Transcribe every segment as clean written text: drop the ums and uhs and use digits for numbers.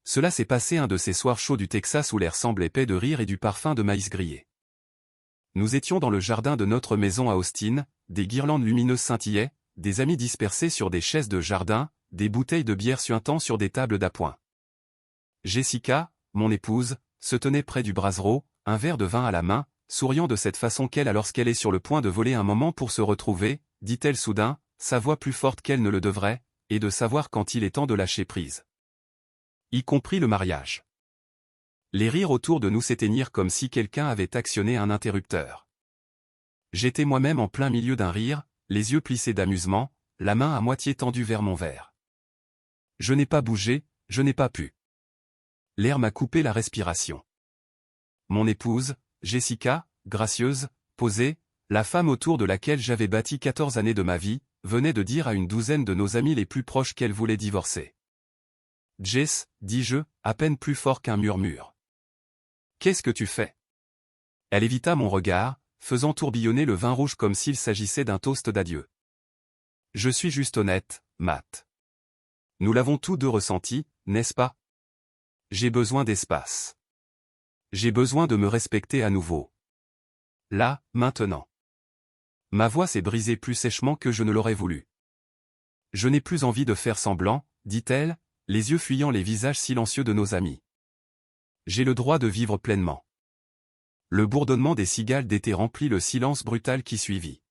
Cela s'est passé un de ces soirs chauds du Texas où l'air semble épais de rire et du parfum de maïs grillé. Nous étions dans le jardin de notre maison à Austin, des guirlandes lumineuses scintillaient, des amis dispersés sur des chaises de jardin, des bouteilles de bière suintant sur des tables d'appoint. Jessica, mon épouse, se tenait près du brasero, un verre de vin à la main, souriant de cette façon qu'elle a lorsqu'elle est sur le point de voler un moment pour se retrouver, dit-elle soudain, sa voix plus forte qu'elle ne le devrait, et de savoir quand il est temps de lâcher prise. Y compris le mariage. Les rires autour de nous s'éteignirent comme si quelqu'un avait actionné un interrupteur. J'étais moi-même en plein milieu d'un rire, les yeux plissés d'amusement, la main à moitié tendue vers mon verre. Je n'ai pas bougé, je n'ai pas pu. L'air m'a coupé la respiration. Mon épouse, Jessica, gracieuse, posée, la femme autour de laquelle j'avais bâti 14 années de ma vie, venait de dire à une douzaine de nos amis les plus proches qu'elle voulait divorcer. « Jess, dis-je, à peine plus fort qu'un murmure. Qu'est-ce que tu fais ?» Elle évita mon regard, faisant tourbillonner le vin rouge comme s'il s'agissait d'un toast d'adieu. « Je suis juste honnête, Matt. Nous l'avons tous deux ressenti, n'est-ce pas? J'ai besoin d'espace. J'ai besoin de me respecter à nouveau. Là, maintenant. » Ma voix s'est brisée plus sèchement que je ne l'aurais voulu. « Je n'ai plus envie de faire semblant, » dit-elle, les yeux fuyant les visages silencieux de nos amis. J'ai le droit de vivre pleinement. Le bourdonnement des cigales d'été remplit le silence brutal qui suivit.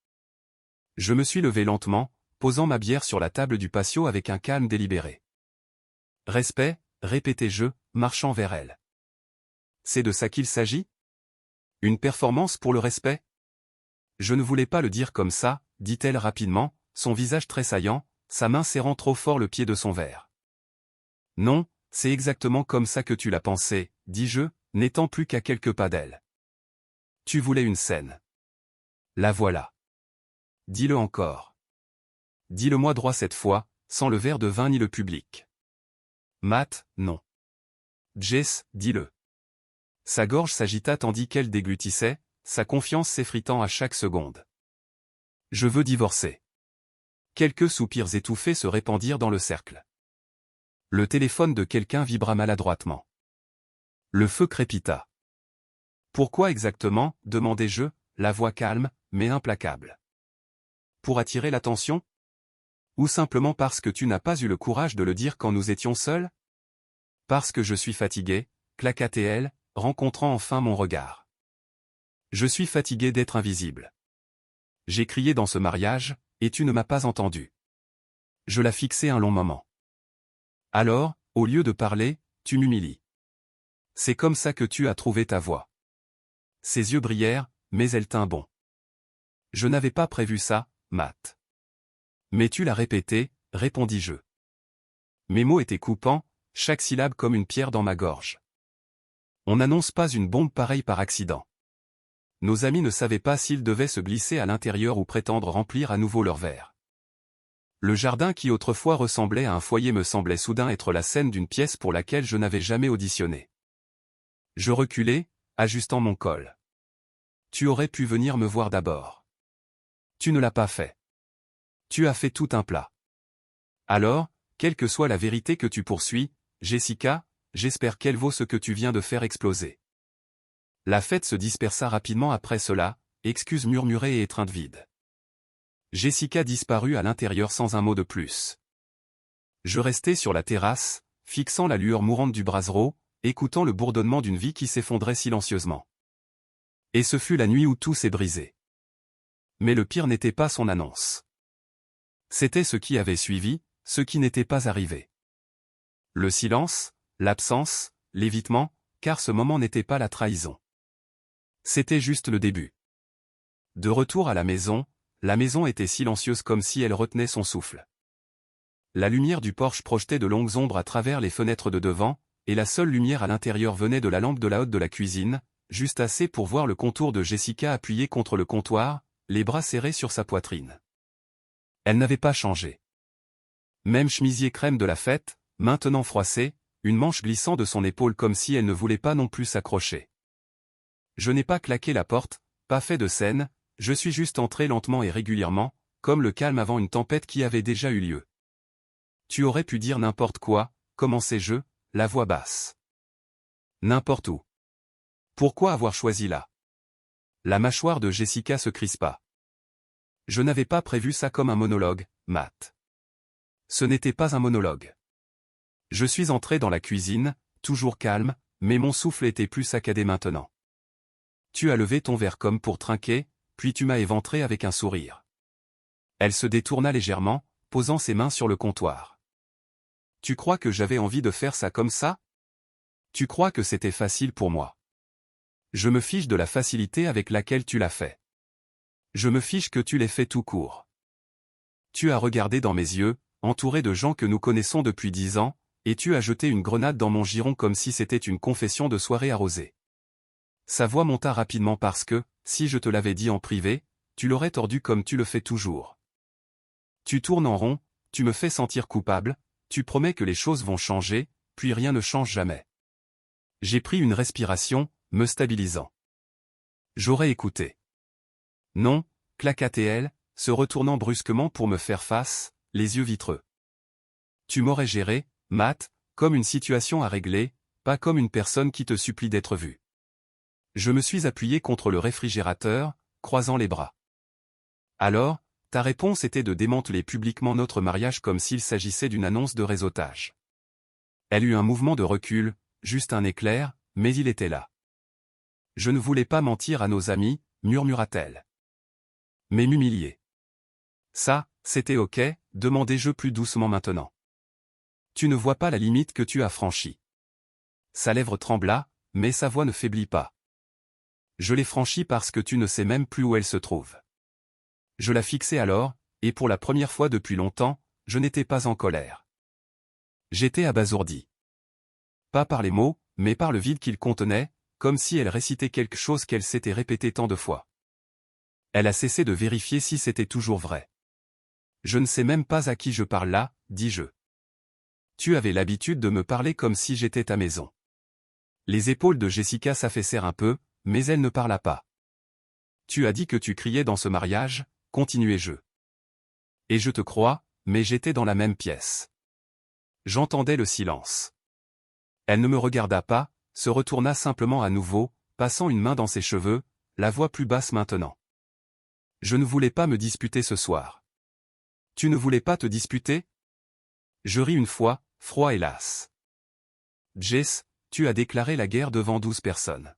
Je me suis levé lentement, posant ma bière sur la table du patio avec un calme délibéré. Respect, répétai-je, marchant vers elle. C'est de ça qu'il s'agit? Une performance pour le respect? Je ne voulais pas le dire comme ça, dit-elle rapidement, son visage tressaillant, sa main serrant trop fort le pied de son verre. Non, c'est exactement comme ça que tu l'as pensé, dis-je, n'étant plus qu'à quelques pas d'elle. Tu voulais une scène. La voilà. Dis-le encore. Dis-le-moi droit cette fois, sans le verre de vin ni le public. Matt, non. Jess, dis-le. Sa gorge s'agita tandis qu'elle déglutissait, sa confiance s'effritant à chaque seconde. Je veux divorcer. Quelques soupirs étouffés se répandirent dans le cercle. Le téléphone de quelqu'un vibra maladroitement. Le feu crépita. Pourquoi exactement, demandai-je, la voix calme, mais implacable. Pour attirer l'attention? Ou simplement parce que tu n'as pas eu le courage de le dire quand nous étions seuls? Parce que je suis fatigué, claqua-t-elle, rencontrant enfin mon regard. Je suis fatigué d'être invisible. J'ai crié dans ce mariage, et tu ne m'as pas entendu. Je la fixai un long moment. Alors, au lieu de parler, tu m'humilies. C'est comme ça que tu as trouvé ta voix. Ses yeux brillèrent, mais elle tint bon. Je n'avais pas prévu ça, Matt. Mais tu l'as répété, répondis-je. Mes mots étaient coupants, chaque syllabe comme une pierre dans ma gorge. On n'annonce pas une bombe pareille par accident. Nos amis ne savaient pas s'ils devaient se glisser à l'intérieur ou prétendre remplir à nouveau leur verre. Le jardin qui autrefois ressemblait à un foyer me semblait soudain être la scène d'une pièce pour laquelle je n'avais jamais auditionné. Je reculai, ajustant mon col. Tu aurais pu venir me voir d'abord. Tu ne l'as pas fait. Tu as fait tout un plat. Alors, quelle que soit la vérité que tu poursuis, Jessica, j'espère qu'elle vaut ce que tu viens de faire exploser. La fête se dispersa rapidement après cela, excuses murmurées et étreintes vides. Jessica disparut à l'intérieur sans un mot de plus. Je restai sur la terrasse, fixant la lueur mourante du brasero, écoutant le bourdonnement d'une vie qui s'effondrait silencieusement. Et ce fut la nuit où tout s'est brisé. Mais le pire n'était pas son annonce. C'était ce qui avait suivi, ce qui n'était pas arrivé. Le silence, l'absence, l'évitement, car ce moment n'était pas la trahison. C'était juste le début. De retour à la maison était silencieuse comme si elle retenait son souffle. La lumière du porche projetait de longues ombres à travers les fenêtres de devant, et la seule lumière à l'intérieur venait de la lampe de la haute de la cuisine, juste assez pour voir le contour de Jessica appuyée contre le comptoir, les bras serrés sur sa poitrine. Elle n'avait pas changé. Même chemisier crème de la fête, maintenant froissé, une manche glissant de son épaule comme si elle ne voulait pas non plus s'accrocher. Je n'ai pas claqué la porte, pas fait de scène, je suis juste entré lentement et régulièrement, comme le calme avant une tempête qui avait déjà eu lieu. Tu aurais pu dire n'importe quoi, commençai-je, la voix basse. N'importe où. Pourquoi avoir choisi là? La mâchoire de Jessica se crispa. Je n'avais pas prévu ça comme un monologue, Matt. Ce n'était pas un monologue. Je suis entré dans la cuisine, toujours calme, mais mon souffle était plus saccadé maintenant. Tu as levé ton verre comme pour trinquer, puis tu m'as éventré avec un sourire. Elle se détourna légèrement, posant ses mains sur le comptoir. Tu crois que j'avais envie de faire ça comme ça? Tu crois que c'était facile pour moi? Je me fiche de la facilité avec laquelle tu l'as fait. Je me fiche que tu l'aies fait tout court. Tu as regardé dans mes yeux, entouré de gens que nous connaissons depuis 10 ans, et tu as jeté une grenade dans mon giron comme si c'était une confession de soirée arrosée. Sa voix monta rapidement parce que, si je te l'avais dit en privé, tu l'aurais tordu comme tu le fais toujours. Tu tournes en rond, tu me fais sentir coupable, tu promets que les choses vont changer, puis rien ne change jamais. J'ai pris une respiration, me stabilisant. J'aurais écouté. Non, claqua-t-elle, se retournant brusquement pour me faire face, les yeux vitreux. Tu m'aurais géré, Matt, comme une situation à régler, pas comme une personne qui te supplie d'être vue. Je me suis appuyé contre le réfrigérateur, croisant les bras. Alors, ta réponse était de démanteler publiquement notre mariage comme s'il s'agissait d'une annonce de réseautage. Elle eut un mouvement de recul, juste un éclair, mais il était là. Je ne voulais pas mentir à nos amis, murmura-t-elle. Mais m'humilier. Ça, c'était ok, demandai-je plus doucement maintenant. Tu ne vois pas la limite que tu as franchie. Sa lèvre trembla, mais sa voix ne faiblit pas. Je l'ai franchie parce que tu ne sais même plus où elle se trouve. Je la fixai alors, et pour la première fois depuis longtemps, je n'étais pas en colère. J'étais abasourdi. Pas par les mots, mais par le vide qu'ils contenaient, comme si elle récitait quelque chose qu'elle s'était répété tant de fois. Elle a cessé de vérifier si c'était toujours vrai. Je ne sais même pas à qui je parle là, dis-je. Tu avais l'habitude de me parler comme si j'étais ta maison. Les épaules de Jessica s'affaissèrent un peu, mais elle ne parla pas. Tu as dit que tu criais dans ce mariage, continuai-je. Et je te crois, mais j'étais dans la même pièce. J'entendais le silence. Elle ne me regarda pas, se retourna simplement à nouveau, passant une main dans ses cheveux, la voix plus basse maintenant. Je ne voulais pas me disputer ce soir. Tu ne voulais pas te disputer? Je ris une fois, froid et las. Jess, tu as déclaré la guerre devant 12 personnes.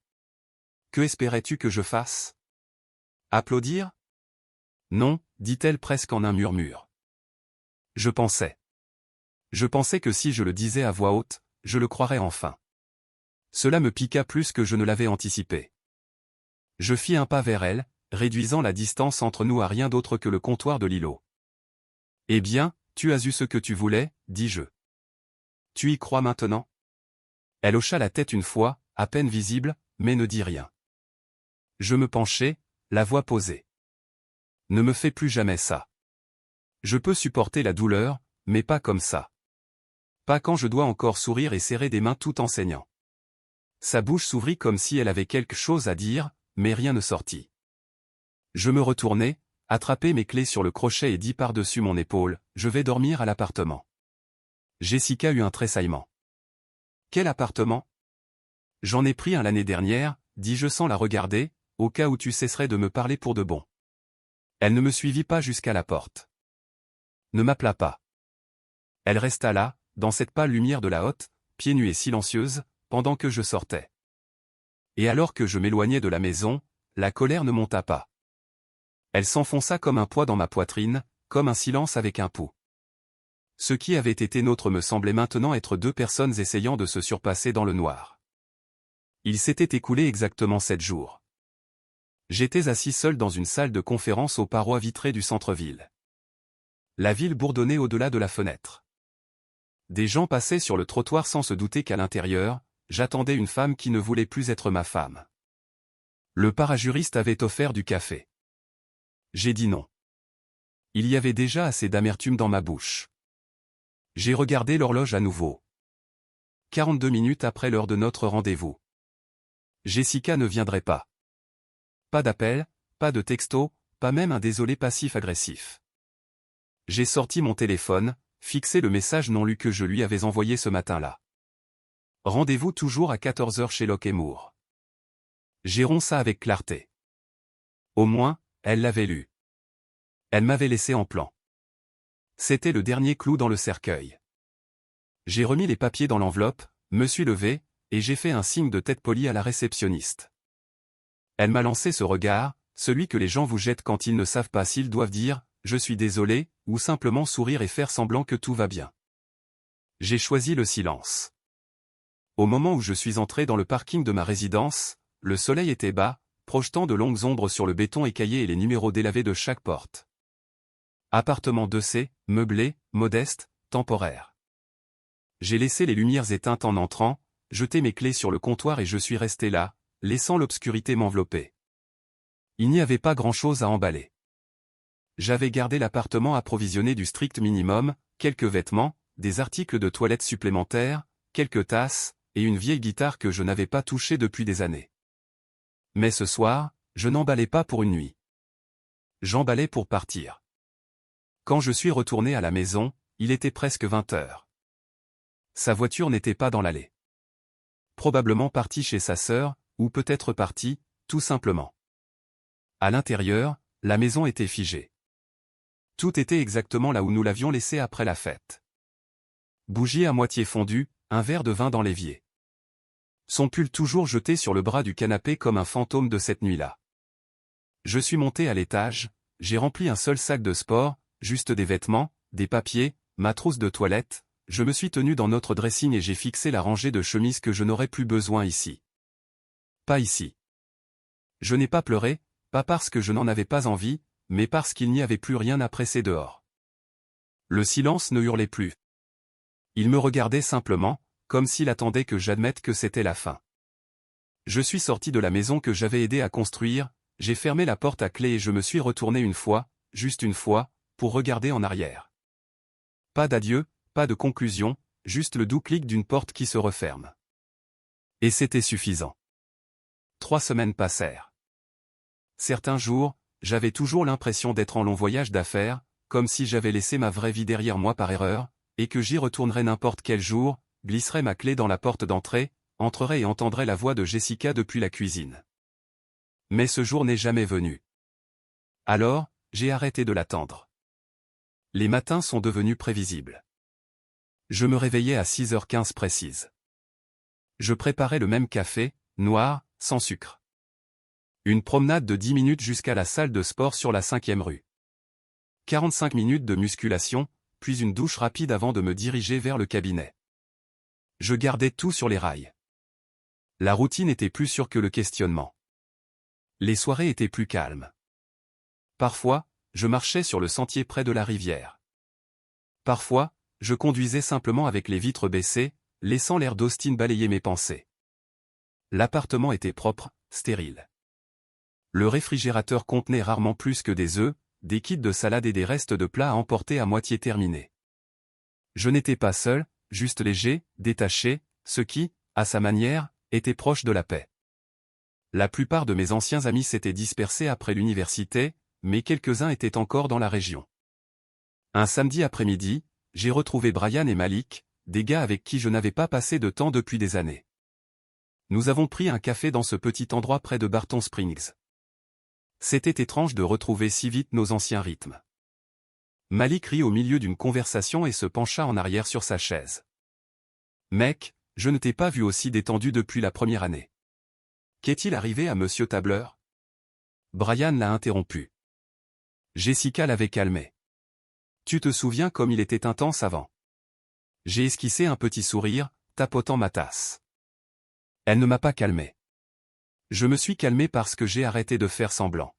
Que espérais-tu que je fasse? Applaudir? Non, dit-elle presque en un murmure. Je pensais. Je pensais que si je le disais à voix haute, je le croirais enfin. Cela me piqua plus que je ne l'avais anticipé. Je fis un pas vers elle, réduisant la distance entre nous à rien d'autre que le comptoir de l'îlot. Eh bien, tu as eu ce que tu voulais, dis-je. Tu y crois maintenant? Elle hocha la tête une fois, à peine visible, mais ne dit rien. Je me penchai, la voix posée. Ne me fais plus jamais ça. Je peux supporter la douleur, mais pas comme ça. Pas quand je dois encore sourire et serrer des mains tout en saignant. Sa bouche s'ouvrit comme si elle avait quelque chose à dire, mais rien ne sortit. Je me retournai, attrapai mes clés sur le crochet et dis par-dessus mon épaule, je vais dormir à l'appartement. Jessica eut un tressaillement. Quel appartement? J'en ai pris un l'année dernière, dis-je sans la regarder, au cas où tu cesserais de me parler pour de bon. Elle ne me suivit pas jusqu'à la porte. Ne m'appela pas. Elle resta là, dans cette pâle lumière de la hotte, pieds nus et silencieuse, pendant que je sortais. Et alors que je m'éloignais de la maison, la colère ne monta pas. Elle s'enfonça comme un poids dans ma poitrine, comme un silence avec un pouls. Ce qui avait été nôtre me semblait maintenant être 2 personnes essayant de se surpasser dans le noir. Il s'était écoulé exactement 7 jours. J'étais assis seul dans une salle de conférence aux parois vitrées du centre-ville. La ville bourdonnait au-delà de la fenêtre. Des gens passaient sur le trottoir sans se douter qu'à l'intérieur, j'attendais une femme qui ne voulait plus être ma femme. Le parajuriste avait offert du café. J'ai dit non. Il y avait déjà assez d'amertume dans ma bouche. J'ai regardé l'horloge à nouveau. 42 minutes après l'heure de notre rendez-vous. Jessica ne viendrait pas. Pas d'appel, pas de texto, pas même un désolé passif-agressif. J'ai sorti mon téléphone, fixé le message non lu que je lui avais envoyé ce matin-là. Rendez-vous toujours à 14 h chez Locke et Moore. Gérons ça avec clarté. Au moins, elle l'avait lu. Elle m'avait laissé en plan. C'était le dernier clou dans le cercueil. J'ai remis les papiers dans l'enveloppe, me suis levé, et j'ai fait un signe de tête polie à la réceptionniste. Elle m'a lancé ce regard, celui que les gens vous jettent quand ils ne savent pas s'ils doivent dire « je suis désolé » ou simplement sourire et faire semblant que tout va bien. J'ai choisi le silence. Au moment où je suis entré dans le parking de ma résidence, le soleil était bas, projetant de longues ombres sur le béton écaillé et les numéros délavés de chaque porte. Appartement 2C, meublé, modeste, temporaire. J'ai laissé les lumières éteintes en entrant, jeté mes clés sur le comptoir et je suis resté là, laissant l'obscurité m'envelopper. Il n'y avait pas grand-chose à emballer. J'avais gardé l'appartement approvisionné du strict minimum, quelques vêtements, des articles de toilette supplémentaires, quelques tasses, et une vieille guitare que je n'avais pas touchée depuis des années. Mais ce soir, je n'emballais pas pour une nuit. J'emballais pour partir. Quand je suis retourné à la maison, il était presque 20 h. Sa voiture n'était pas dans l'allée. Probablement partie chez sa sœur, ou peut-être partie, tout simplement. À l'intérieur, la maison était figée. Tout était exactement là où nous l'avions laissé après la fête. Bougie à moitié fondue, un verre de vin dans l'évier. Son pull toujours jeté sur le bras du canapé comme un fantôme de cette nuit-là. Je suis monté à l'étage, j'ai rempli un seul sac de sport, juste des vêtements, des papiers, ma trousse de toilette, je me suis tenu dans notre dressing et j'ai fixé la rangée de chemises que je n'aurais plus besoin ici. Pas ici. Je n'ai pas pleuré, pas parce que je n'en avais pas envie, mais parce qu'il n'y avait plus rien à presser dehors. Le silence ne hurlait plus. Il me regardait simplement, comme s'il attendait que j'admette que c'était la fin. Je suis sorti de la maison que j'avais aidé à construire, j'ai fermé la porte à clé et je me suis retourné une fois, juste une fois, pour regarder en arrière. Pas d'adieu, pas de conclusion, juste le doux clic d'une porte qui se referme. Et c'était suffisant. 3 semaines passèrent. Certains jours, j'avais toujours l'impression d'être en long voyage d'affaires, comme si j'avais laissé ma vraie vie derrière moi par erreur, et que j'y retournerais n'importe quel jour, glisserais ma clé dans la porte d'entrée, entrerais et entendrais la voix de Jessica depuis la cuisine. Mais ce jour n'est jamais venu. Alors, j'ai arrêté de l'attendre. Les matins sont devenus prévisibles. Je me réveillais à 6h15 précise. Je préparais le même café, noir, sans sucre. Une promenade de 10 minutes jusqu'à la salle de sport sur la 5e rue. 45 minutes de musculation, puis une douche rapide avant de me diriger vers le cabinet. Je gardais tout sur les rails. La routine était plus sûre que le questionnement. Les soirées étaient plus calmes. Parfois, je marchais sur le sentier près de la rivière. Parfois, je conduisais simplement avec les vitres baissées, laissant l'air d'Austin balayer mes pensées. L'appartement était propre, stérile. Le réfrigérateur contenait rarement plus que des œufs, des kits de salade et des restes de plats à emporter à moitié terminés. Je n'étais pas seul, juste léger, détaché, ce qui, à sa manière, était proche de la paix. La plupart de mes anciens amis s'étaient dispersés après l'université, mais quelques-uns étaient encore dans la région. Un samedi après-midi, j'ai retrouvé Brian et Malik, des gars avec qui je n'avais pas passé de temps depuis des années. Nous avons pris un café dans ce petit endroit près de Barton Springs. C'était étrange de retrouver si vite nos anciens rythmes. Malik rit au milieu d'une conversation et se pencha en arrière sur sa chaise. « Mec, je ne t'ai pas vu aussi détendu depuis la première année. Qu'est-il arrivé à Monsieur Tabler ?» Brian l'a interrompu. Jessica l'avait calmé. « Tu te souviens comme il était intense avant ?» J'ai esquissé un petit sourire, tapotant ma tasse. Elle ne m'a pas calmé. Je me suis calmé parce que j'ai arrêté de faire semblant.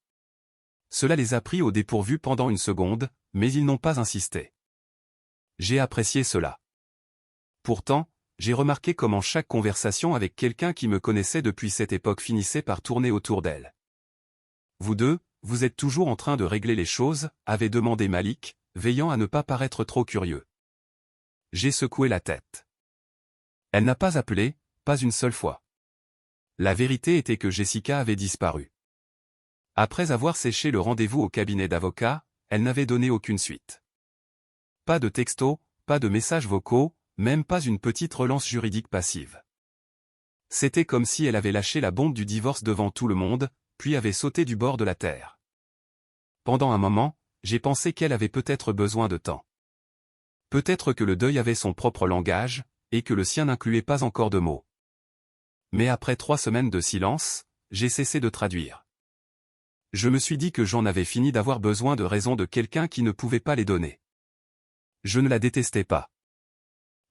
Cela les a pris au dépourvu pendant une seconde, mais ils n'ont pas insisté. J'ai apprécié cela. Pourtant, j'ai remarqué comment chaque conversation avec quelqu'un qui me connaissait depuis cette époque finissait par tourner autour d'elle. « Vous deux, vous êtes toujours en train de régler les choses ?» avait demandé Malik, veillant à ne pas paraître trop curieux. J'ai secoué la tête. Elle n'a pas appelé, pas une seule fois. La vérité était que Jessica avait disparu. Après avoir séché le rendez-vous au cabinet d'avocat, elle n'avait donné aucune suite. Pas de texto, pas de messages vocaux, même pas une petite relance juridique passive. C'était comme si elle avait lâché la bombe du divorce devant tout le monde, puis avait sauté du bord de la terre. Pendant un moment, j'ai pensé qu'elle avait peut-être besoin de temps. Peut-être que le deuil avait son propre langage, et que le sien n'incluait pas encore de mots. Mais après 3 semaines de silence, j'ai cessé de traduire. Je me suis dit que j'en avais fini d'avoir besoin de raisons de quelqu'un qui ne pouvait pas les donner. Je ne la détestais pas.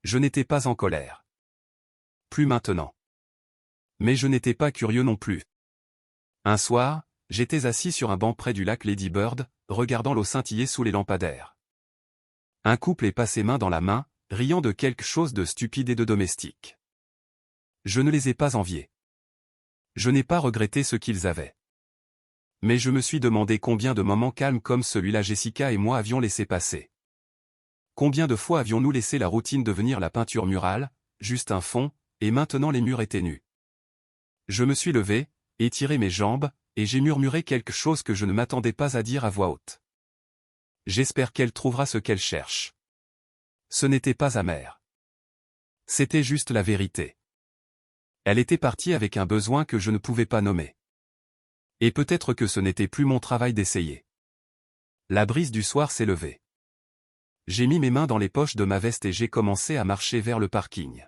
Je n'étais pas en colère. Plus maintenant. Mais je n'étais pas curieux non plus. Un soir, j'étais assis sur un banc près du lac Lady Bird, regardant l'eau scintiller sous les lampadaires. Un couple est passé main dans la main, riant de quelque chose de stupide et de domestique. Je ne les ai pas enviés. Je n'ai pas regretté ce qu'ils avaient. Mais je me suis demandé combien de moments calmes comme celui-là Jessica et moi avions laissé passer. Combien de fois avions-nous laissé la routine devenir la peinture murale, juste un fond, et maintenant les murs étaient nus. Je me suis levé, étiré mes jambes, et j'ai murmuré quelque chose que je ne m'attendais pas à dire à voix haute. J'espère qu'elle trouvera ce qu'elle cherche. Ce n'était pas amer. C'était juste la vérité. Elle était partie avec un besoin que je ne pouvais pas nommer. Et peut-être que ce n'était plus mon travail d'essayer. La brise du soir s'est levée. J'ai mis mes mains dans les poches de ma veste et j'ai commencé à marcher vers le parking.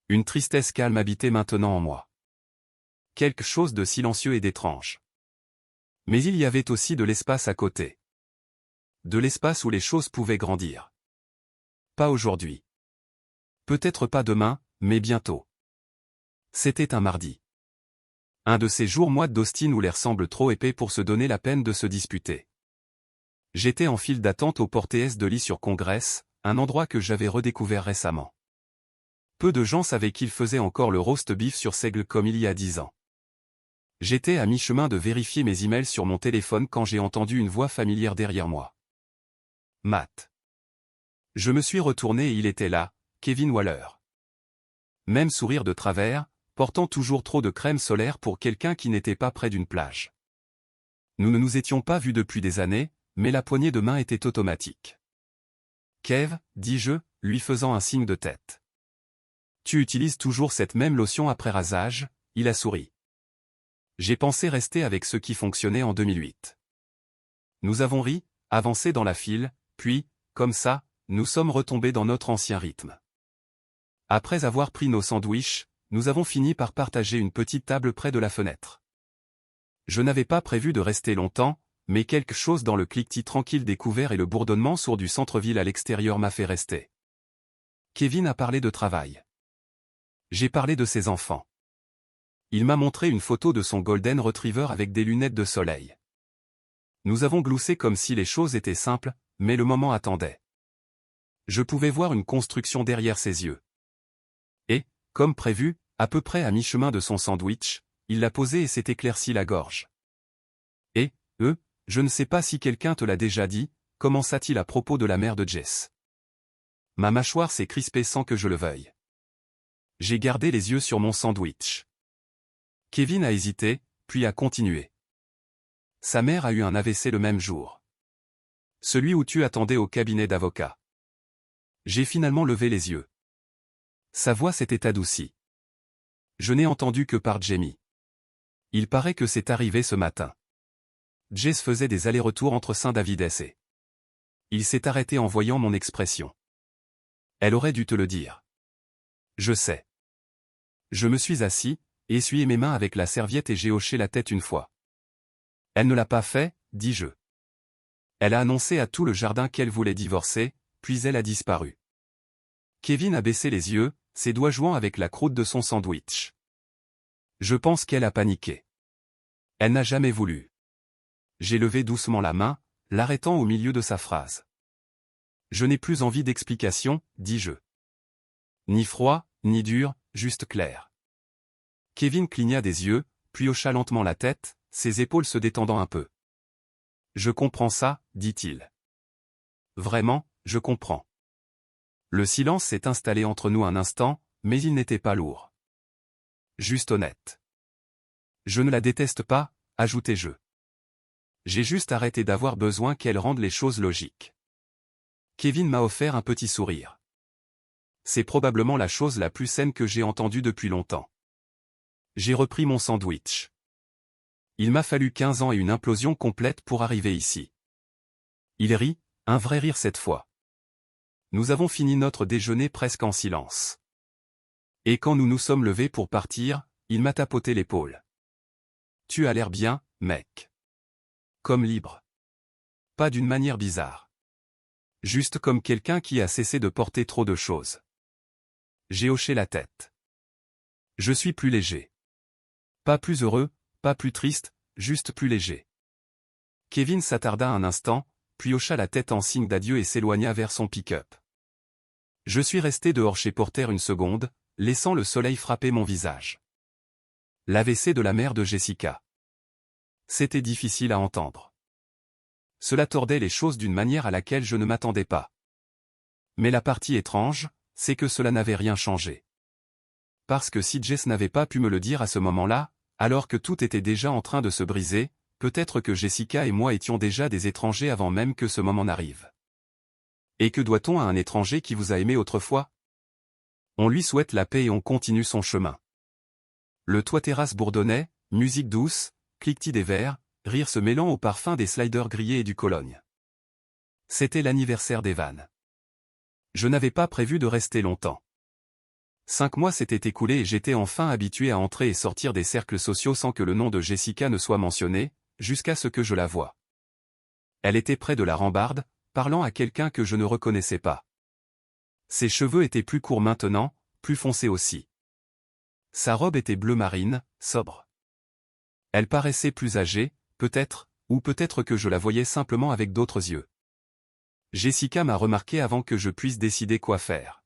Une tristesse calme habitait maintenant en moi. Quelque chose de silencieux et d'étrange. Mais il y avait aussi de l'espace à côté. De l'espace où les choses pouvaient grandir. Pas aujourd'hui. Peut-être pas demain, mais bientôt. C'était un mardi. Un de ces jours moites d'Austin où l'air semble trop épais pour se donner la peine de se disputer. J'étais en file d'attente au porte-s de lit sur Congress, un endroit que j'avais redécouvert récemment. Peu de gens savaient qu'il faisait encore le roast beef sur Seigle comme il y a 10 ans. J'étais à mi-chemin de vérifier mes emails sur mon téléphone quand j'ai entendu une voix familière derrière moi. Matt. Je me suis retourné et il était là, Kevin Waller. Même sourire de travers, portant toujours trop de crème solaire pour quelqu'un qui n'était pas près d'une plage. Nous ne nous étions pas vus depuis des années, mais la poignée de main était automatique. Kev, dis-je, lui faisant un signe de tête. Tu utilises toujours cette même lotion après rasage, il a souri. J'ai pensé rester avec ce qui fonctionnait en 2008. Nous avons ri, avancé dans la file, puis, comme ça, nous sommes retombés dans notre ancien rythme. Après avoir pris nos sandwichs, nous avons fini par partager une petite table près de la fenêtre. Je n'avais pas prévu de rester longtemps, mais quelque chose dans le cliquetis tranquille des couverts et le bourdonnement sourd du centre-ville à l'extérieur m'a fait rester. Kevin a parlé de travail. J'ai parlé de ses enfants. Il m'a montré une photo de son Golden Retriever avec des lunettes de soleil. Nous avons gloussé comme si les choses étaient simples, mais le moment attendait. Je pouvais voir une construction derrière ses yeux. Et, comme prévu, à peu près à mi-chemin de son sandwich, il l'a posé et s'est éclairci la gorge. Et, je ne sais pas si quelqu'un te l'a déjà dit, commença-t-il à propos de la mère de Jess. Ma mâchoire s'est crispée sans que je le veuille. J'ai gardé les yeux sur mon sandwich. Kevin a hésité, puis a continué. Sa mère a eu un AVC le même jour. Celui où tu attendais au cabinet d'avocat. J'ai finalement levé les yeux. Sa voix s'était adoucie. Je n'ai entendu que par Jamie. Il paraît que c'est arrivé ce matin. Jess faisait des allers-retours entre Saint-David et... Il s'est arrêté en voyant mon expression. Elle aurait dû te le dire. Je sais. Je me suis assis, essuyé mes mains avec la serviette et j'ai hoché la tête une fois. Elle ne l'a pas fait, dis-je. Elle a annoncé à tout le jardin qu'elle voulait divorcer, puis elle a disparu. Kevin a baissé les yeux, ses doigts jouant avec la croûte de son sandwich. Je pense qu'elle a paniqué. Elle n'a jamais voulu. J'ai levé doucement la main, l'arrêtant au milieu de sa phrase. Je n'ai plus envie d'explication, dis-je. Ni froid, ni dur, juste clair. Kevin cligna des yeux, puis hocha lentement la tête, ses épaules se détendant un peu. Je comprends ça, dit-il. Vraiment, je comprends. Le silence s'est installé entre nous un instant, mais il n'était pas lourd. Juste honnête. Je ne la déteste pas, ajoutai-je. J'ai juste arrêté d'avoir besoin qu'elle rende les choses logiques. Kevin m'a offert un petit sourire. C'est probablement la chose la plus saine que j'ai entendue depuis longtemps. J'ai repris mon sandwich. Il m'a fallu 15 ans et une implosion complète pour arriver ici. Il rit, un vrai rire cette fois. Nous avons fini notre déjeuner presque en silence. Et quand nous nous sommes levés pour partir, il m'a tapoté l'épaule. Tu as l'air bien, mec. Comme libre. Pas d'une manière bizarre. Juste comme quelqu'un qui a cessé de porter trop de choses. J'ai hoché la tête. Je suis plus léger. Pas plus heureux, pas plus triste, juste plus léger. Kevin s'attarda un instant, puis hocha la tête en signe d'adieu et s'éloigna vers son pick-up. Je suis resté dehors chez Porter une seconde, laissant le soleil frapper mon visage. L'AVC de la mère de Jessica. C'était difficile à entendre. Cela tordait les choses d'une manière à laquelle je ne m'attendais pas. Mais la partie étrange, c'est que cela n'avait rien changé. Parce que si Jess n'avait pas pu me le dire à ce moment-là, alors que tout était déjà en train de se briser, peut-être que Jessica et moi étions déjà des étrangers avant même que ce moment n'arrive. Et que doit-on à un étranger qui vous a aimé autrefois? On lui souhaite la paix et on continue son chemin. Le toit-terrasse bourdonnait, musique douce, cliquetis des verres, rire se mêlant au parfum des sliders grillés et du Cologne. C'était l'anniversaire d'Evan. Je n'avais pas prévu de rester longtemps. 5 mois s'étaient écoulés et j'étais enfin habitué à entrer et sortir des cercles sociaux sans que le nom de Jessica ne soit mentionné, jusqu'à ce que je la voie. Elle était près de la rambarde, parlant à quelqu'un que je ne reconnaissais pas. Ses cheveux étaient plus courts maintenant, plus foncés aussi. Sa robe était bleu marine, sobre. Elle paraissait plus âgée, peut-être, ou peut-être que je la voyais simplement avec d'autres yeux. Jessica m'a remarqué avant que je puisse décider quoi faire.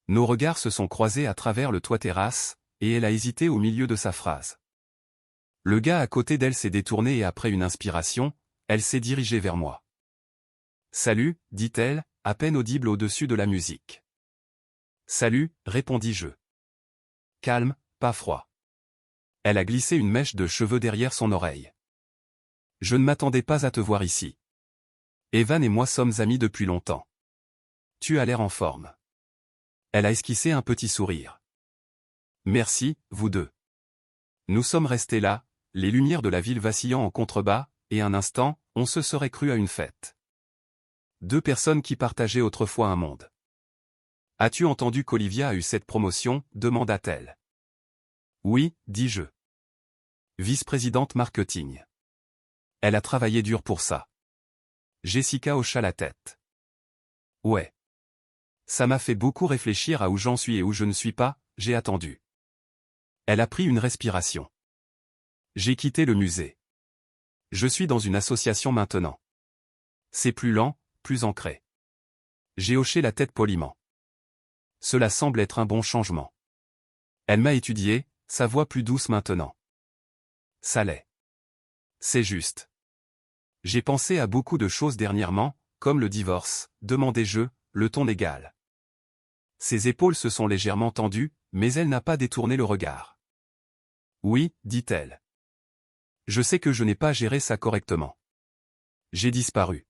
Nos regards se sont croisés à travers le toit-terrasse, et elle a hésité au milieu de sa phrase. Le gars à côté d'elle s'est détourné et après une inspiration, elle s'est dirigée vers moi. « Salut », dit-elle, à peine audible au-dessus de la musique. « Salut », répondis-je. Calme, pas froid. Elle a glissé une mèche de cheveux derrière son oreille. « Je ne m'attendais pas à te voir ici. Evan et moi sommes amis depuis longtemps. Tu as l'air en forme. » Elle a esquissé un petit sourire. « Merci, vous deux. » Nous sommes restés là, les lumières de la ville vacillant en contrebas, et un instant, on se serait cru à une fête. Deux personnes qui partageaient autrefois un monde. « As-tu entendu qu'Olivia a eu cette promotion ?» demanda-t-elle. « Oui, dis-je. Vice-présidente marketing. Elle a travaillé dur pour ça. » Jessica hocha la tête. « Ouais. Ça m'a fait beaucoup réfléchir à où j'en suis et où je ne suis pas, j'ai attendu. » Elle a pris une respiration. J'ai quitté le musée. Je suis dans une association maintenant. C'est plus lent, plus ancré. J'ai hoché la tête poliment. Cela semble être un bon changement. Elle m'a étudié, sa voix plus douce maintenant. Ça l'est. C'est juste. J'ai pensé à beaucoup de choses dernièrement, comme le divorce, demandai-je, le ton égal. Ses épaules se sont légèrement tendues, mais elle n'a pas détourné le regard. Oui, dit-elle. Je sais que je n'ai pas géré ça correctement. J'ai disparu.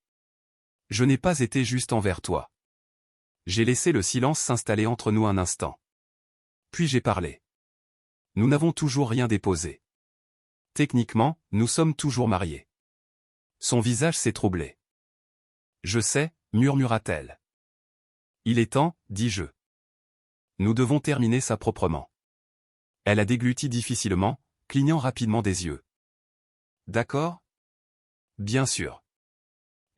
Je n'ai pas été juste envers toi. J'ai laissé le silence s'installer entre nous un instant. Puis j'ai parlé. Nous n'avons toujours rien déposé. Techniquement, nous sommes toujours mariés. Son visage s'est troublé. Je sais, murmura-t-elle. Il est temps, dis-je. Nous devons terminer ça proprement. Elle a dégluti difficilement, clignant rapidement des yeux. D'accord? Bien sûr.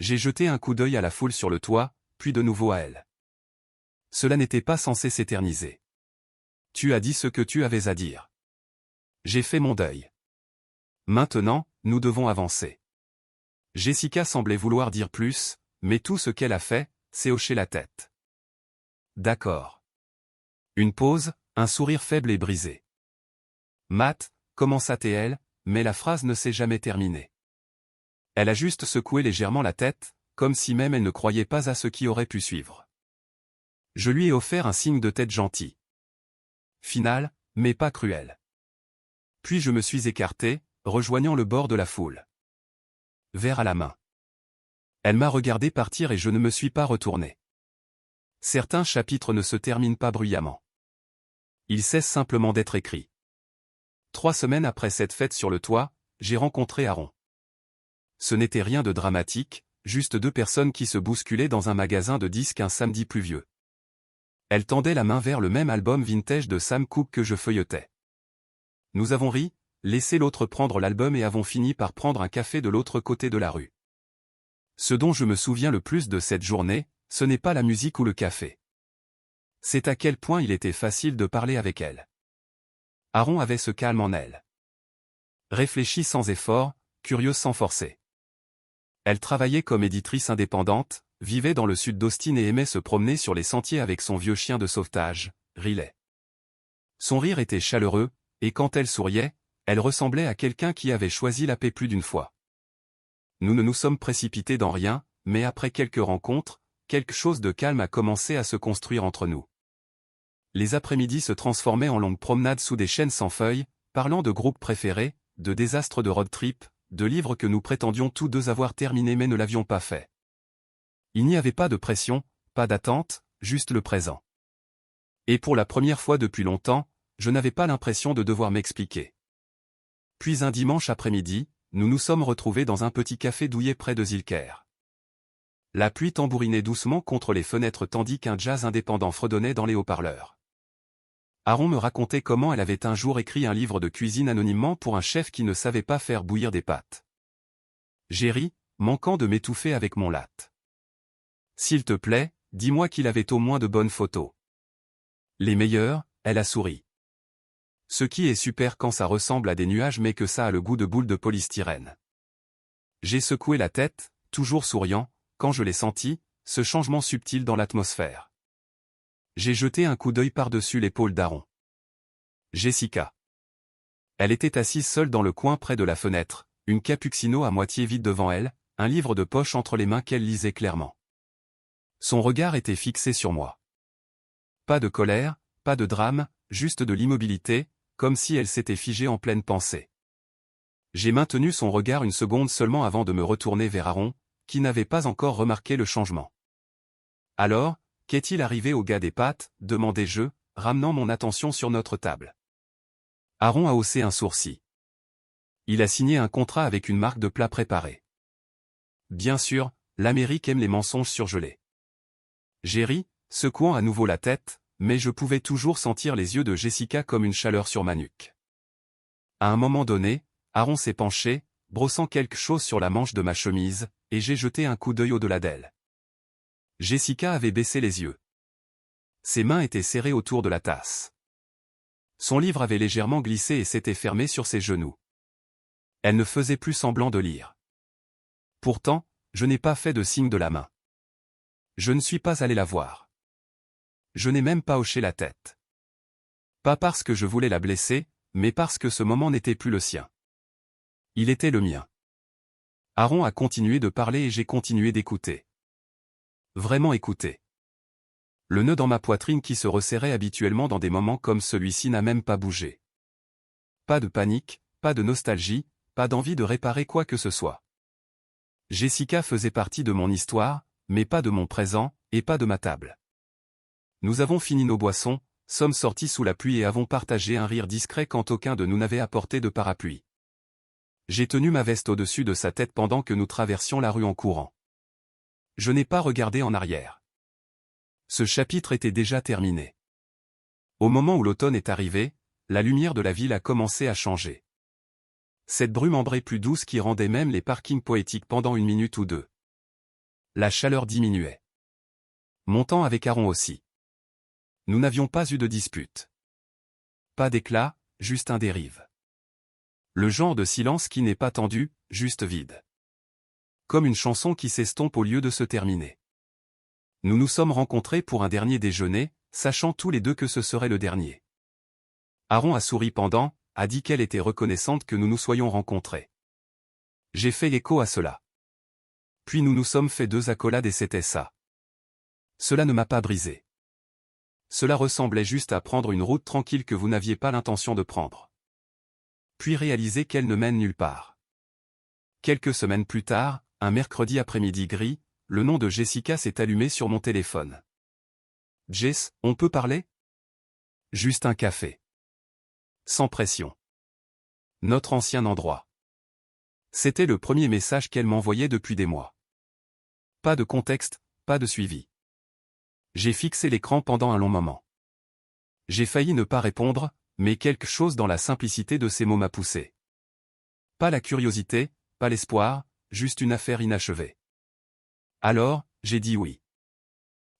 J'ai jeté un coup d'œil à la foule sur le toit, puis de nouveau à elle. Cela n'était pas censé s'éterniser. Tu as dit ce que tu avais à dire. J'ai fait mon deuil. Maintenant, nous devons avancer. Jessica semblait vouloir dire plus, mais tout ce qu'elle a fait, c'est hocher la tête. D'accord. Une pause, un sourire faible et brisé. Matt, commença-t-elle, mais la phrase ne s'est jamais terminée. Elle a juste secoué légèrement la tête, comme si même elle ne croyait pas à ce qui aurait pu suivre. Je lui ai offert un signe de tête gentil. Final, mais pas cruel. Puis je me suis écarté, rejoignant le bord de la foule. Verre à la main. Elle m'a regardé partir et je ne me suis pas retourné. Certains chapitres ne se terminent pas bruyamment. Ils cessent simplement d'être écrits. 3 semaines après cette fête sur le toit, j'ai rencontré Aaron. Ce n'était rien de dramatique, juste 2 personnes qui se bousculaient dans un magasin de disques un samedi pluvieux. Elles tendaient la main vers le même album vintage de Sam Cooke que je feuilletais. Nous avons ri, laissé l'autre prendre l'album et avons fini par prendre un café de l'autre côté de la rue. Ce dont je me souviens le plus de cette journée, ce n'est pas la musique ou le café. C'est à quel point il était facile de parler avec elle. Aaron avait ce calme en elle. Réfléchie sans effort, curieuse sans forcer. Elle travaillait comme éditrice indépendante, vivait dans le sud d'Austin et aimait se promener sur les sentiers avec son vieux chien de sauvetage, Riley. Son rire était chaleureux, et quand elle souriait, elle ressemblait à quelqu'un qui avait choisi la paix plus d'une fois. Nous ne nous sommes précipités dans rien, mais après quelques rencontres, quelque chose de calme a commencé à se construire entre nous. Les après-midi se transformaient en longues promenades sous des chênes sans feuilles, parlant de groupes préférés, de désastres de road trip, de livres que nous prétendions tous deux avoir terminés mais ne l'avions pas fait. Il n'y avait pas de pression, pas d'attente, juste le présent. Et pour la première fois depuis longtemps, je n'avais pas l'impression de devoir m'expliquer. Puis un dimanche après-midi, nous nous sommes retrouvés dans un petit café douillet près de Zilker. La pluie tambourinait doucement contre les fenêtres tandis qu'un jazz indépendant fredonnait dans les haut-parleurs. Aaron me racontait comment elle avait un jour écrit un livre de cuisine anonymement pour un chef qui ne savait pas faire bouillir des pâtes. J'ai ri, manquant de m'étouffer avec mon latte. S'il te plaît, dis-moi qu'il avait au moins de bonnes photos. Les meilleures, elle a souri. Ce qui est super quand ça ressemble à des nuages mais que ça a le goût de boules de polystyrène. J'ai secoué la tête, toujours souriant, quand je l'ai senti, ce changement subtil dans l'atmosphère. J'ai jeté un coup d'œil par-dessus l'épaule d'Aaron. Jessica. Elle était assise seule dans le coin près de la fenêtre, une cappuccino à moitié vide devant elle, un livre de poche entre les mains qu'elle lisait clairement. Son regard était fixé sur moi. Pas de colère, pas de drame, juste de l'immobilité, comme si elle s'était figée en pleine pensée. J'ai maintenu son regard une seconde seulement avant de me retourner vers Aaron, qui n'avait pas encore remarqué le changement. Alors, qu'est-il arrivé au gars des pâtes, demandai-je, ramenant mon attention sur notre table. Aaron a haussé un sourcil. Il a signé un contrat avec une marque de plats préparés. Bien sûr, l'Amérique aime les mensonges surgelés. J'ai ri, secouant à nouveau la tête, mais je pouvais toujours sentir les yeux de Jessica comme une chaleur sur ma nuque. À un moment donné, Aaron s'est penché, brossant quelque chose sur la manche de ma chemise, et j'ai jeté un coup d'œil au-delà d'elle. Jessica avait baissé les yeux. Ses mains étaient serrées autour de la tasse. Son livre avait légèrement glissé et s'était fermé sur ses genoux. Elle ne faisait plus semblant de lire. Pourtant, je n'ai pas fait de signe de la main. Je ne suis pas allé la voir. Je n'ai même pas hoché la tête. Pas parce que je voulais la blesser, mais parce que ce moment n'était plus le sien. Il était le mien. Aaron a continué de parler et j'ai continué d'écouter. Vraiment écouter. Le nœud dans ma poitrine qui se resserrait habituellement dans des moments comme celui-ci n'a même pas bougé. Pas de panique, pas de nostalgie, pas d'envie de réparer quoi que ce soit. Jessica faisait partie de mon histoire, mais pas de mon présent, et pas de ma table. Nous avons fini nos boissons, sommes sortis sous la pluie et avons partagé un rire discret quand aucun de nous n'avait apporté de parapluie. J'ai tenu ma veste au-dessus de sa tête pendant que nous traversions la rue en courant. Je n'ai pas regardé en arrière. Ce chapitre était déjà terminé. Au moment où l'automne est arrivé, la lumière de la ville a commencé à changer. Cette brume ambrée plus douce qui rendait même les parkings poétiques pendant 1 minute ou 2. La chaleur diminuait. Montant avec Aaron aussi. Nous n'avions pas eu de dispute. Pas d'éclat, juste un dérive. Le genre de silence qui n'est pas tendu, juste vide. Comme une chanson qui s'estompe au lieu de se terminer. Nous nous sommes rencontrés pour un dernier déjeuner, sachant tous les deux que ce serait le dernier. Aaron a souri pendant, a dit qu'elle était reconnaissante que nous nous soyons rencontrés. J'ai fait écho à cela. Puis nous nous sommes fait 2 accolades et c'était ça. Cela ne m'a pas brisé. Cela ressemblait juste à prendre une route tranquille que vous n'aviez pas l'intention de prendre. Puis réaliser qu'elle ne mène nulle part. Quelques semaines plus tard, un mercredi après-midi gris, le nom de Jessica s'est allumé sur mon téléphone. Jess, on peut parler? Juste un café. Sans pression. Notre ancien endroit. C'était le premier message qu'elle m'envoyait depuis des mois. Pas de contexte, pas de suivi. J'ai fixé l'écran pendant un long moment. J'ai failli ne pas répondre, mais quelque chose dans la simplicité de ces mots m'a poussé. Pas la curiosité, pas l'espoir, juste une affaire inachevée. Alors, j'ai dit oui.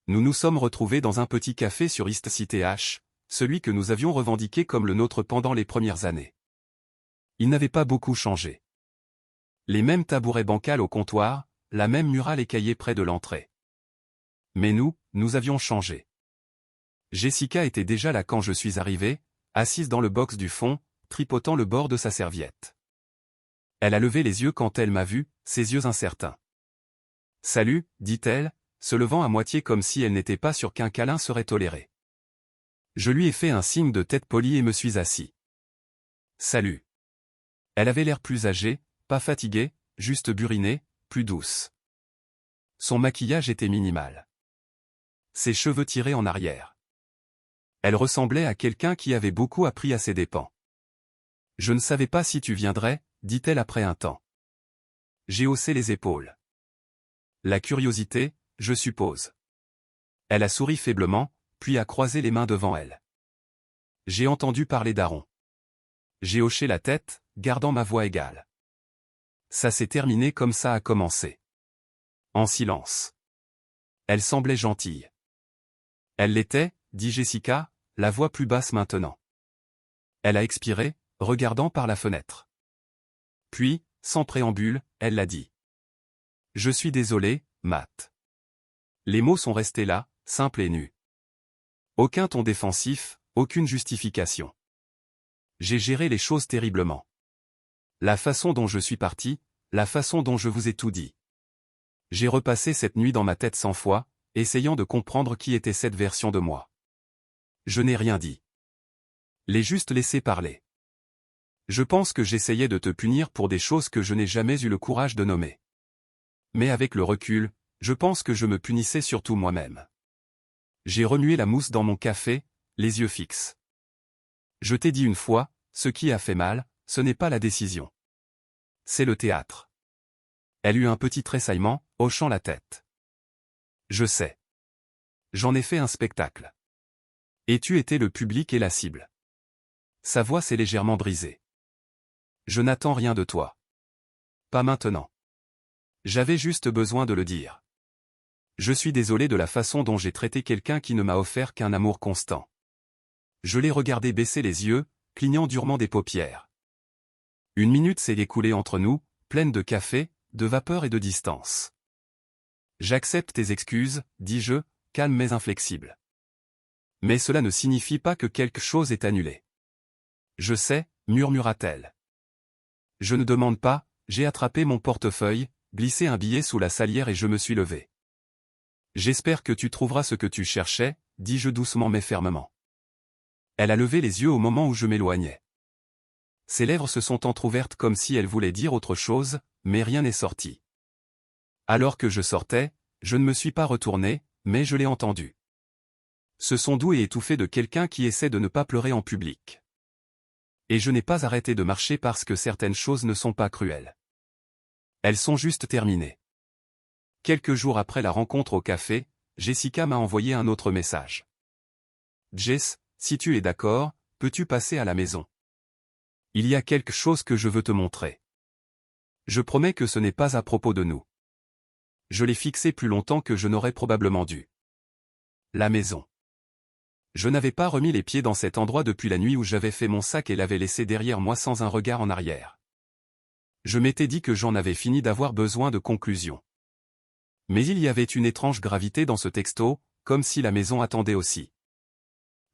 Nous nous sommes retrouvés dans un petit café sur East City H, celui que nous avions revendiqué comme le nôtre pendant les premières années. Il n'avait pas beaucoup changé. Les mêmes tabourets bancals au comptoir, la même murale écaillée près de l'entrée. Mais nous avions changé. Jessica était déjà là quand je suis arrivé, assise dans le box du fond, tripotant le bord de sa serviette. Elle a levé les yeux quand elle m'a vu, ses yeux incertains. « Salut », dit-elle, se levant à moitié comme si elle n'était pas sûre qu'un câlin serait toléré. Je lui ai fait un signe de tête poli et me suis assis. « Salut ». Elle avait l'air plus âgée, pas fatiguée, juste burinée, plus douce. Son maquillage était minimal. Ses cheveux tirés en arrière. Elle ressemblait à quelqu'un qui avait beaucoup appris à ses dépens. « Je ne savais pas si tu viendrais », dit-elle après un temps. J'ai haussé les épaules. La curiosité, je suppose. Elle a souri faiblement, puis a croisé les mains devant elle. J'ai entendu parler d'Aaron. J'ai hoché la tête, gardant ma voix égale. Ça s'est terminé comme ça a commencé. En silence. Elle semblait gentille. Elle l'était, dit Jessica, la voix plus basse maintenant. Elle a expiré, regardant par la fenêtre. Puis, sans préambule, elle l'a dit. Je suis désolé, Matt. Les mots sont restés là, simples et nus. Aucun ton défensif, aucune justification. J'ai géré les choses terriblement. La façon dont je suis parti, la façon dont je vous ai tout dit. J'ai repassé cette nuit dans ma tête 100 fois, essayant de comprendre qui était cette version de moi. Je n'ai rien dit. L'ai juste laissé parler. Je pense que j'essayais de te punir pour des choses que je n'ai jamais eu le courage de nommer. Mais avec le recul, je pense que je me punissais surtout moi-même. J'ai remué la mousse dans mon café, les yeux fixes. Je t'ai dit une fois, ce qui a fait mal, ce n'est pas la décision. C'est le théâtre. Elle eut un petit tressaillement, hochant la tête. Je sais. J'en ai fait un spectacle. Et tu étais le public et la cible. Sa voix s'est légèrement brisée. Je n'attends rien de toi. Pas maintenant. J'avais juste besoin de le dire. Je suis désolé de la façon dont j'ai traité quelqu'un qui ne m'a offert qu'un amour constant. Je l'ai regardé baisser les yeux, clignant durement des paupières. Une minute s'est écoulée entre nous, pleine de café, de vapeur et de distance. J'accepte tes excuses, dis-je, calme mais inflexible. Mais cela ne signifie pas que quelque chose est annulé. Je sais, murmura-t-elle. Je ne demande pas, j'ai attrapé mon portefeuille, glissé un billet sous la salière et je me suis levé. J'espère que tu trouveras ce que tu cherchais, dis-je doucement mais fermement. Elle a levé les yeux au moment où je m'éloignais. Ses lèvres se sont entr'ouvertes comme si elle voulait dire autre chose, mais rien n'est sorti. Alors que je sortais, je ne me suis pas retourné, mais je l'ai entendu. Ce son doux et étouffé de quelqu'un qui essaie de ne pas pleurer en public. Et je n'ai pas arrêté de marcher parce que certaines choses ne sont pas cruelles. Elles sont juste terminées. Quelques jours après la rencontre au café, Jessica m'a envoyé un autre message. Jess, si tu es d'accord, peux-tu passer à la maison? Il y a quelque chose que je veux te montrer. Je promets que ce n'est pas à propos de nous. Je l'ai fixé plus longtemps que je n'aurais probablement dû. La maison. Je n'avais pas remis les pieds dans cet endroit depuis la nuit où j'avais fait mon sac et l'avais laissé derrière moi sans un regard en arrière. Je m'étais dit que j'en avais fini d'avoir besoin de conclusions. Mais il y avait une étrange gravité dans ce texto, comme si la maison attendait aussi.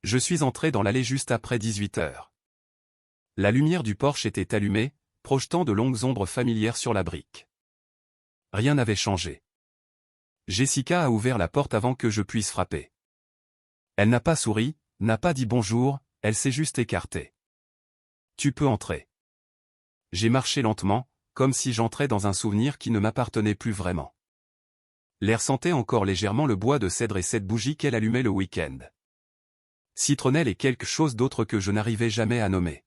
Je suis entré dans l'allée juste après 18 heures. La lumière du porche était allumée, projetant de longues ombres familières sur la brique. Rien n'avait changé. Jessica a ouvert la porte avant que je puisse frapper. Elle n'a pas souri, n'a pas dit bonjour, elle s'est juste écartée. Tu peux entrer. J'ai marché lentement, comme si j'entrais dans un souvenir qui ne m'appartenait plus vraiment. L'air sentait encore légèrement le bois de cèdre et cette bougie qu'elle allumait le week-end. Citronnelle et quelque chose d'autre que je n'arrivais jamais à nommer.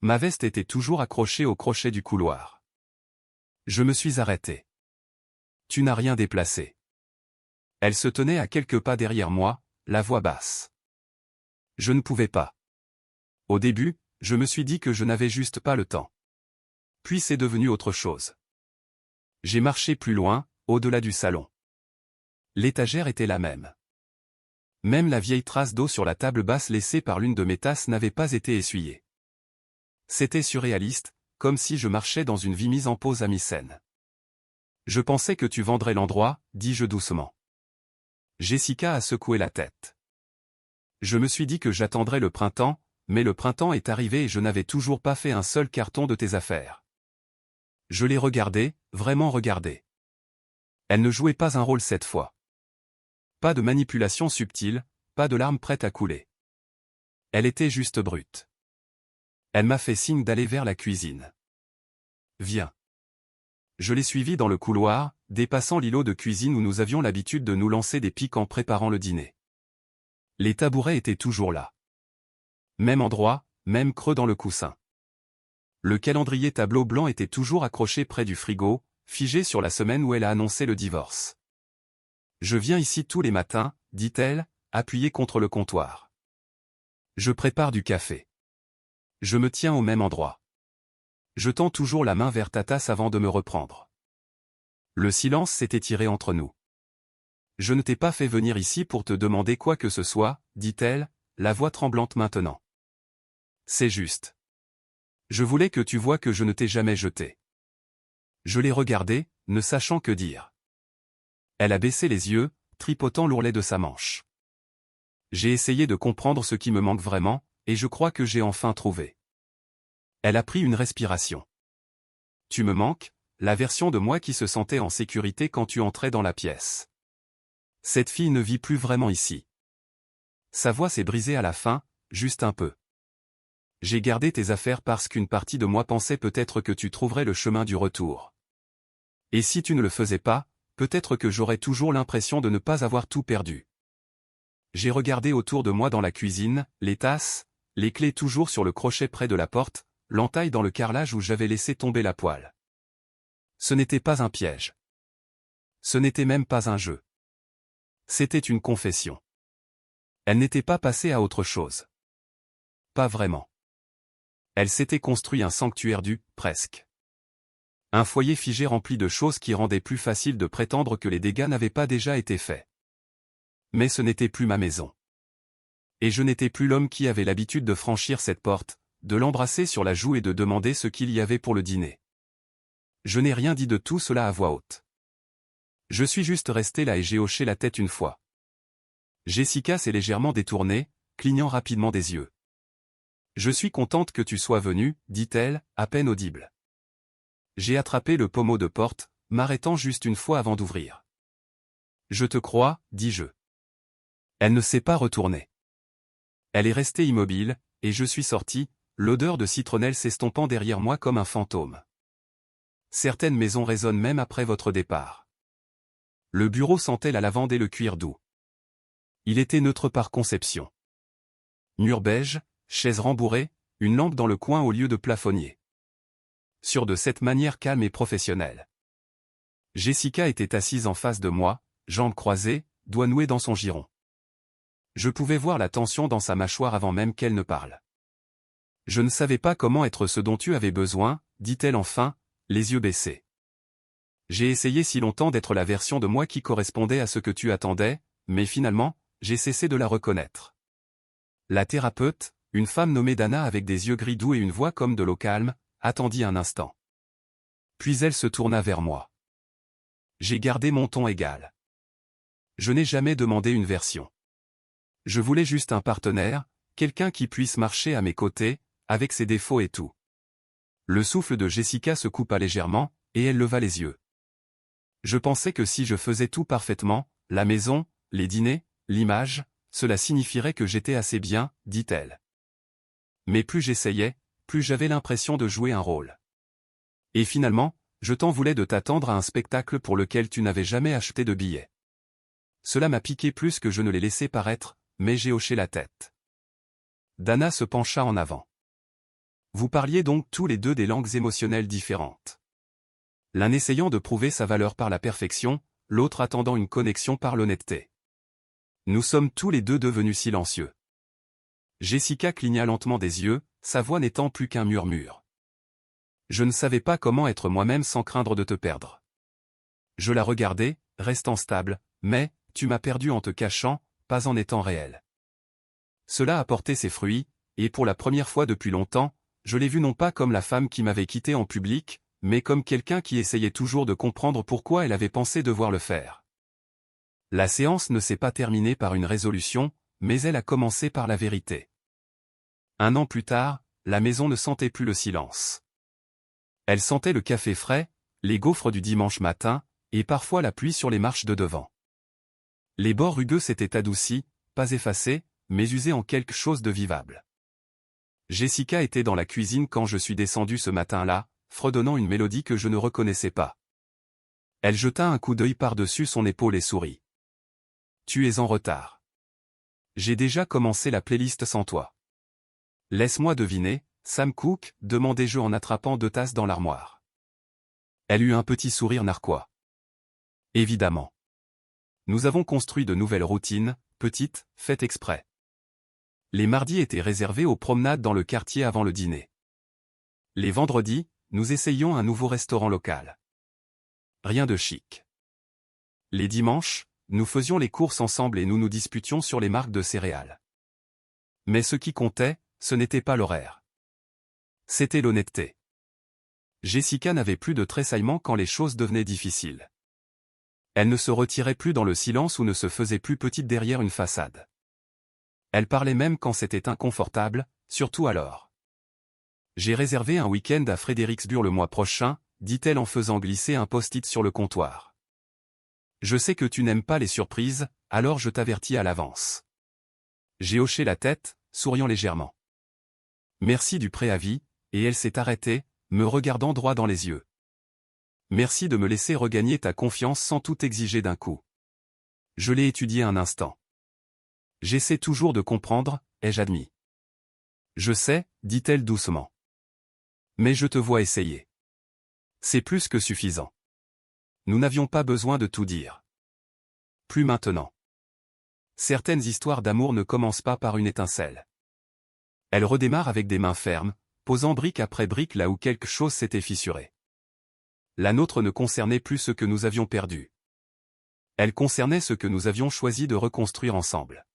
Ma veste était toujours accrochée au crochet du couloir. Je me suis arrêté. Tu n'as rien déplacé. Elle se tenait à quelques pas derrière moi, la voix basse. Je ne pouvais pas. Au début, je me suis dit que je n'avais juste pas le temps. Puis c'est devenu autre chose. J'ai marché plus loin, au-delà du salon. L'étagère était la même. Même la vieille trace d'eau sur la table basse laissée par l'une de mes tasses n'avait pas été essuyée. C'était surréaliste, comme si je marchais dans une vie mise en pause à mi-scène. Je pensais que tu vendrais l'endroit, dis-je doucement. Jessica a secoué la tête. Je me suis dit que j'attendrais le printemps, mais le printemps est arrivé et je n'avais toujours pas fait un seul carton de tes affaires. Je l'ai regardée, vraiment regardée. Elle ne jouait pas un rôle cette fois. Pas de manipulation subtile, pas de larmes prêtes à couler. Elle était juste brute. Elle m'a fait signe d'aller vers la cuisine. Viens. Je l'ai suivie dans le couloir, dépassant l'îlot de cuisine où nous avions l'habitude de nous lancer des pics en préparant le dîner. Les tabourets étaient toujours là. Même endroit, même creux dans le coussin. Le calendrier tableau blanc était toujours accroché près du frigo, figé sur la semaine où elle a annoncé le divorce. Je viens ici tous les matins, dit-elle, appuyée contre le comptoir. Je prépare du café. Je me tiens au même endroit. Je tends toujours la main vers ta tasse avant de me reprendre. Le silence s'est étiré entre nous. Je ne t'ai pas fait venir ici pour te demander quoi que ce soit, dit-elle, la voix tremblante maintenant. C'est juste. Je voulais que tu vois que je ne t'ai jamais jeté. Je l'ai regardée, ne sachant que dire. Elle a baissé les yeux, tripotant l'ourlet de sa manche. J'ai essayé de comprendre ce qui me manque vraiment, et je crois que j'ai enfin trouvé. Elle a pris une respiration. Tu me manques, la version de moi qui se sentait en sécurité quand tu entrais dans la pièce. Cette fille ne vit plus vraiment ici. Sa voix s'est brisée à la fin, juste un peu. J'ai gardé tes affaires parce qu'une partie de moi pensait peut-être que tu trouverais le chemin du retour. Et si tu ne le faisais pas, peut-être que j'aurais toujours l'impression de ne pas avoir tout perdu. J'ai regardé autour de moi dans la cuisine, les tasses, les clés toujours sur le crochet près de la porte, l'entaille dans le carrelage où j'avais laissé tomber la poêle. Ce n'était pas un piège. Ce n'était même pas un jeu. C'était une confession. Elle n'était pas passée à autre chose. Pas vraiment. Elle s'était construit un sanctuaire presque. Un foyer figé rempli de choses qui rendaient plus facile de prétendre que les dégâts n'avaient pas déjà été faits. Mais ce n'était plus ma maison. Et je n'étais plus l'homme qui avait l'habitude de franchir cette porte, de l'embrasser sur la joue et de demander ce qu'il y avait pour le dîner. Je n'ai rien dit de tout cela à voix haute. Je suis juste resté là et j'ai hoché la tête une fois. Jessica s'est légèrement détournée, clignant rapidement des yeux. Je suis contente que tu sois venu, dit-elle, à peine audible. J'ai attrapé le pommeau de porte, m'arrêtant juste une fois avant d'ouvrir. Je te crois, dis-je. Elle ne s'est pas retournée. Elle est restée immobile, et je suis sorti, l'odeur de citronnelle s'estompant derrière moi comme un fantôme. Certaines maisons résonnent même après votre départ. Le bureau sentait la lavande et le cuir doux. Il était neutre par conception. Mur beige, chaise rembourrée, une lampe dans le coin au lieu de plafonnier. Sûr de cette manière calme et professionnelle. Jessica était assise en face de moi, jambes croisées, doigts noués dans son giron. Je pouvais voir la tension dans sa mâchoire avant même qu'elle ne parle. Je ne savais pas comment être ce dont tu avais besoin, dit-elle enfin, les yeux baissés. J'ai essayé si longtemps d'être la version de moi qui correspondait à ce que tu attendais, mais finalement, j'ai cessé de la reconnaître. La thérapeute, une femme nommée Dana avec des yeux gris doux et une voix comme de l'eau calme, attendit un instant. Puis elle se tourna vers moi. J'ai gardé mon ton égal. Je n'ai jamais demandé une version. Je voulais juste un partenaire, quelqu'un qui puisse marcher à mes côtés, avec ses défauts et tout. Le souffle de Jessica se coupa légèrement, et elle leva les yeux. Je pensais que si je faisais tout parfaitement, la maison, les dîners, l'image, cela signifierait que j'étais assez bien, dit-elle. Mais plus j'essayais, plus j'avais l'impression de jouer un rôle. Et finalement, je t'en voulais de t'attendre à un spectacle pour lequel tu n'avais jamais acheté de billets. Cela m'a piqué plus que je ne l'ai laissé paraître, mais j'ai hoché la tête. Dana se pencha en avant. Vous parliez donc tous les deux des langues émotionnelles différentes. L'un essayant de prouver sa valeur par la perfection, l'autre attendant une connexion par l'honnêteté. Nous sommes tous les deux devenus silencieux. Jessica cligna lentement des yeux, sa voix n'étant plus qu'un murmure. Je ne savais pas comment être moi-même sans craindre de te perdre. Je la regardais, restant stable, mais, tu m'as perdu en te cachant, pas en étant réel. Cela a porté ses fruits, et pour la première fois depuis longtemps, je l'ai vue non pas comme la femme qui m'avait quitté en public, mais comme quelqu'un qui essayait toujours de comprendre pourquoi elle avait pensé devoir le faire. La séance ne s'est pas terminée par une résolution, mais elle a commencé par la vérité. 1 an plus tard, la maison ne sentait plus le silence. Elle sentait le café frais, les gaufres du dimanche matin, et parfois la pluie sur les marches de devant. Les bords rugueux s'étaient adoucis, pas effacés, mais usés en quelque chose de vivable. Jessica était dans la cuisine quand je suis descendu ce matin-là, fredonnant une mélodie que je ne reconnaissais pas. Elle jeta un coup d'œil par-dessus son épaule et sourit. Tu es en retard. J'ai déjà commencé la playlist sans toi. Laisse-moi deviner, Sam Cooke, demandai-je en attrapant 2 tasses dans l'armoire. Elle eut un petit sourire narquois. Évidemment. Nous avons construit de nouvelles routines, petites, faites exprès. Les mardis étaient réservés aux promenades dans le quartier avant le dîner. Les vendredis, nous essayions un nouveau restaurant local. Rien de chic. Les dimanches, nous faisions les courses ensemble et nous nous disputions sur les marques de céréales. Mais ce qui comptait, ce n'était pas l'horaire. C'était l'honnêteté. Jessica n'avait plus de tressaillement quand les choses devenaient difficiles. Elle ne se retirait plus dans le silence ou ne se faisait plus petite derrière une façade. Elle parlait même quand c'était inconfortable, surtout alors. J'ai réservé un week-end à Fredericksburg le mois prochain, dit-elle en faisant glisser un post-it sur le comptoir. Je sais que tu n'aimes pas les surprises, alors je t'avertis à l'avance. J'ai hoché la tête, souriant légèrement. Merci du préavis, et elle s'est arrêtée, me regardant droit dans les yeux. Merci de me laisser regagner ta confiance sans tout exiger d'un coup. Je l'ai étudié un instant. J'essaie toujours de comprendre, ai-je admis. Je sais, dit-elle doucement. Mais je te vois essayer. C'est plus que suffisant. Nous n'avions pas besoin de tout dire. Plus maintenant. Certaines histoires d'amour ne commencent pas par une étincelle. Elles redémarrent avec des mains fermes, posant brique après brique là où quelque chose s'était fissuré. La nôtre ne concernait plus ce que nous avions perdu. Elle concernait ce que nous avions choisi de reconstruire ensemble.